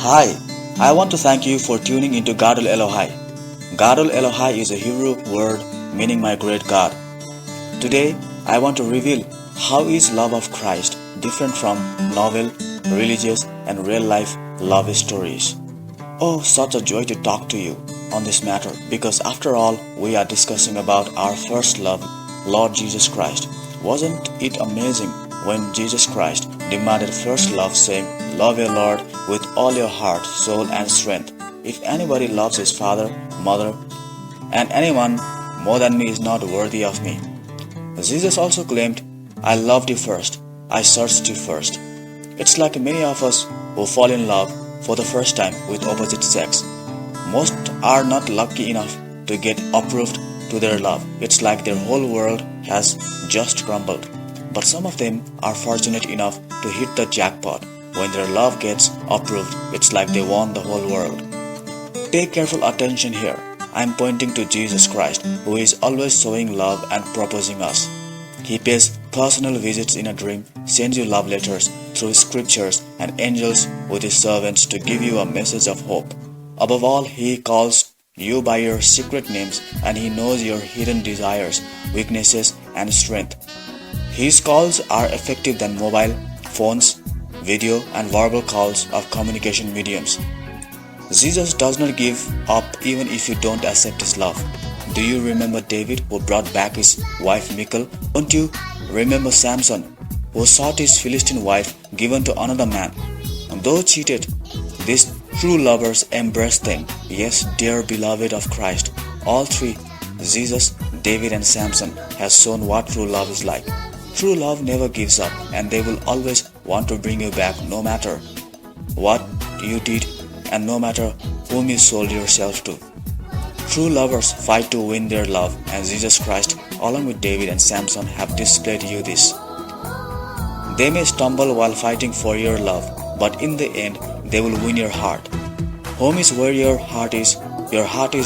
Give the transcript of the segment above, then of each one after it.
Hi, I want to thank you for tuning into Gadol Elohai. Gadol Elohai is a Hebrew word meaning my great God. Today, I want to reveal how is love of Christ different from novel, religious, and real-life love stories. Oh, such a joy to talk to you on this matter because after all, we are discussing about our first love, Lord Jesus Christ. Wasn't it amazing when Jesus Christ demanded first love, saying, "Love your Lord with all your heart, soul, and strength. If anybody loves his father, mother, and anyone more than me is not worthy of me." Jesus also claimed, "I loved you first. I searched you first." It's like many of us who fall in love for the first time with opposite sex. Most are not lucky enough to get approved to their love. It's like their whole world has just crumbled. But some of them are fortunate enough to hit the jackpot. When their love gets approved, it's like they won the whole world. Pay careful attention here. I'm pointing to Jesus Christ, who is always showing love and proposing us. He pays personal visits in a dream, sends you love letters through scriptures and angels with his servants to give you a message of hope. Above all, he calls you by your secret names and he knows your hidden desires, weaknesses, and strength. His calls are effective than mobile phones, video, and verbal calls of communication mediums. Jesus does not give up even if you don't accept his love. Do you remember David who brought back his wife Michal? Don't you remember Samson who sought his Philistine wife given to another man? And though cheated, these true lovers embraced them. Yes, dear beloved of Christ, all three, Jesus, David, and Samson, has shown what true love is like. True love never gives up, and they will always want to bring you back no matter what you did and no matter whom you sold yourself to. True lovers fight to win their love, and Jesus Christ, along with David and Samson, have displayed you this. They may stumble while fighting for your love, but in the end, they will win your heart. Home is where your heart is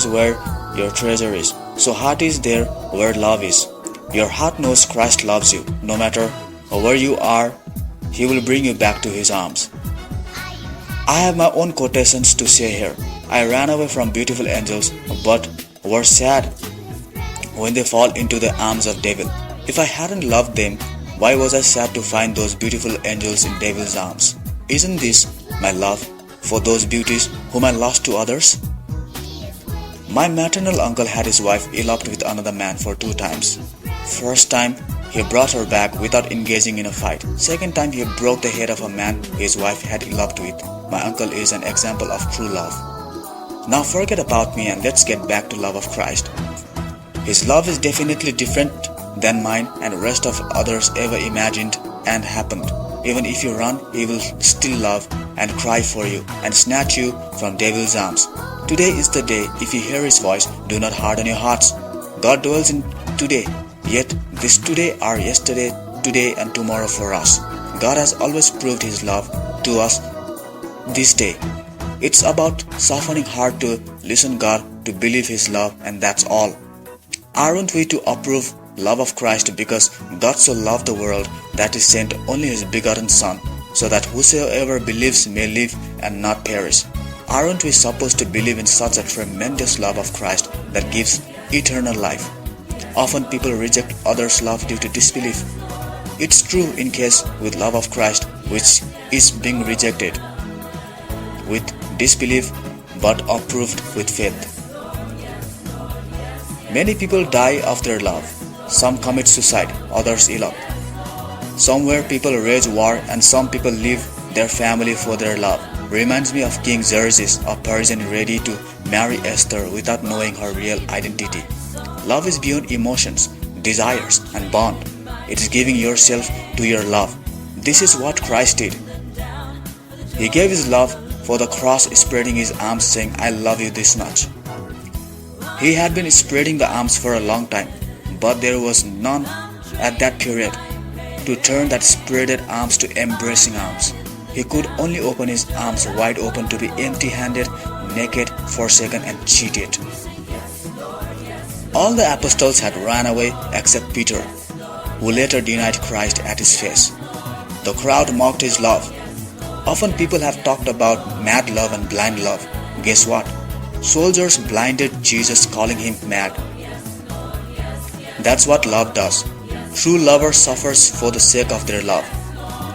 where your treasure is. So heart is there where love is. Your heart knows Christ loves you. No matter where you are, he will bring you back to his arms. I have my own quotations to say here. I ran away from beautiful angels, but were sad when they fall into the arms of devil. If I hadn't loved them, why was I sad to find those beautiful angels in devil's arms? Isn't this my love for those beauties whom I lost to others? My maternal uncle had his wife eloped with another man for 2 times. First time, he brought her back without engaging in a fight. Second time, he broke the head of a man his wife had eloped with. My uncle is an example of true love. Now forget about me and let's get back to love of Christ. His love is definitely different than mine and rest of others ever imagined and happened. Even if you run, he will still love and cry for you and snatch you from devil's arms. Today is the day. If you hear his voice, do not harden your hearts. God dwells in today. Yet this today are yesterday, today, and tomorrow for us. God has always proved his love to us this day. It's about softening heart to listen God, to believe his love, and that's all. Aren't we to approve love of Christ because God so loved the world that he sent only his begotten Son, so that whosoever believes may live and not perish? Aren't we supposed to believe in such a tremendous love of Christ that gives eternal life? Often people reject others' love due to disbelief. It's true in case with love of Christ, which is being rejected with disbelief but approved with faith. Many people die of their love. Some commit suicide, others elope. Somewhere people wage war and some people leave their family for their love. Reminds me of King Xerxes, a Persian ready to marry Esther without knowing her real identity. Love is beyond emotions, desires, and bond. It is giving yourself to your love. This is what Christ did. He gave his love for the cross, spreading his arms saying, "I love you this much." He had been spreading the arms for a long time, but there was none at that period to turn that spreaded arms to embracing arms. He could only open his arms wide open to be empty-handed, naked, forsaken, and cheated. All the apostles had run away except Peter, who later denied Christ at his face. The crowd mocked his love. Often people have talked about mad love and blind love. Guess what? Soldiers blinded Jesus, calling him mad. That's what love does. True lover suffers for the sake of their love.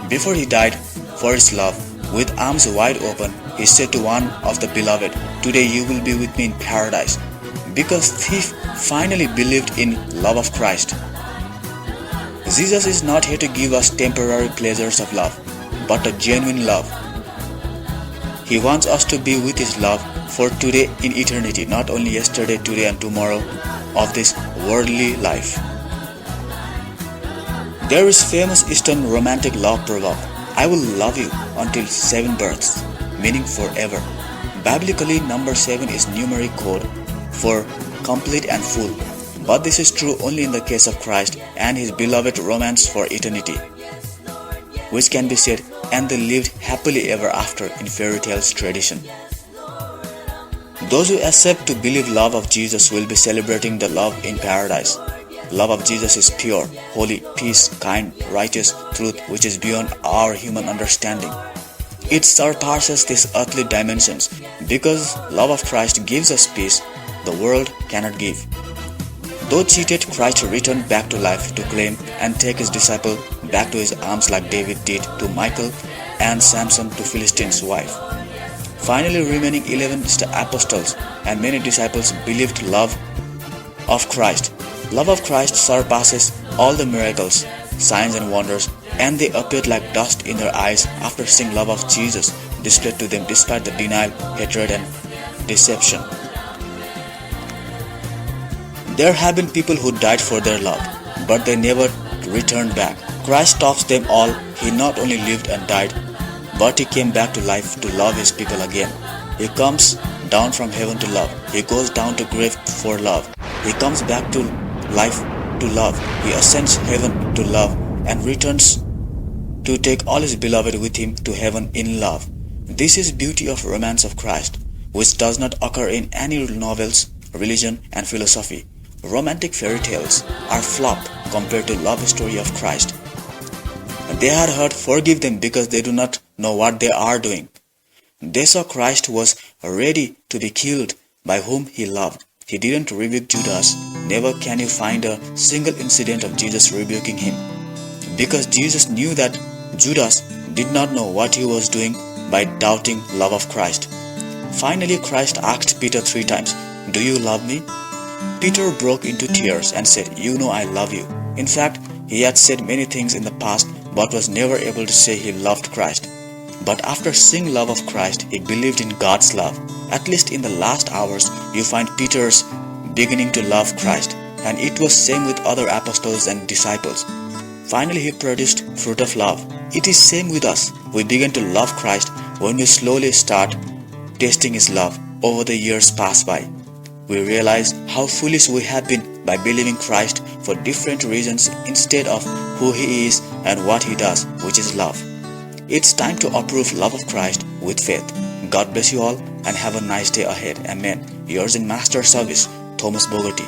Before he died for his love, with arms wide open, he said to one of the beloved, "Today you will be with me in paradise." Because he finally believed in love of Christ. Jesus is not here to give us temporary pleasures of love, but a genuine love. He wants us to be with his love for today in eternity, not only yesterday, today and tomorrow of this worldly life. There is famous Eastern romantic love proverb, "I will love you until 7 births," meaning forever. Biblically, number 7 is numeric code for complete and full. But this is true only in the case of Christ and his beloved romance for eternity, which can be said, "And they lived happily ever after" in fairy tales tradition. Those who accept to believe love of Jesus will be celebrating the love in paradise. Love of Jesus is pure, holy, peace, kind, righteous, truth which is beyond our human understanding. It surpasses these earthly dimensions because love of Christ gives us peace the world cannot give. Though cheated, Christ returned back to life to claim and take his disciple back to his arms like David did to Michal and Samson to Philistine's wife. Finally, remaining 11 apostles and many disciples believed love of Christ. Love of Christ surpasses all the miracles, signs and wonders, and they appeared like dust in their eyes after seeing love of Jesus displayed to them despite the denial, hatred and deception. There have been people who died for their love, but they never returned back. Christ tops them all. He not only lived and died, but he came back to life to love his people again. He comes down from heaven to love. He goes down to grave for love. He comes back to life to love. He ascends heaven to love and returns to take all his beloved with him to heaven in love. This is beauty of romance of Christ, which does not occur in any novels, religion and philosophy. Romantic fairy tales are flop compared to love story of Christ. They had heard, "Forgive them because they do not know what they are doing." They saw Christ was ready to be killed by whom he loved. He didn't rebuke Judas. Never can you find a single incident of Jesus rebuking him, because Jesus knew that Judas did not know what he was doing by doubting love of Christ. Finally, Christ asked Peter 3 times, "Do you love me?" Peter broke into tears and said, "You know I love you." In fact, he had said many things in the past but was never able to say he loved Christ. But after seeing love of Christ, he believed in God's love. At least in the last hours, you find Peter's beginning to love Christ, and it was same with other apostles and disciples. Finally, he produced fruit of love. It is same with us. We begin to love Christ when we slowly start tasting his love. Over the years pass by, we realize how foolish we have been by believing Christ for different reasons instead of who he is and what he does, which is love. It's time to approve love of Christ with faith. God bless you all and have a nice day ahead. Amen. Yours in Master Service, Thomas Bogarty.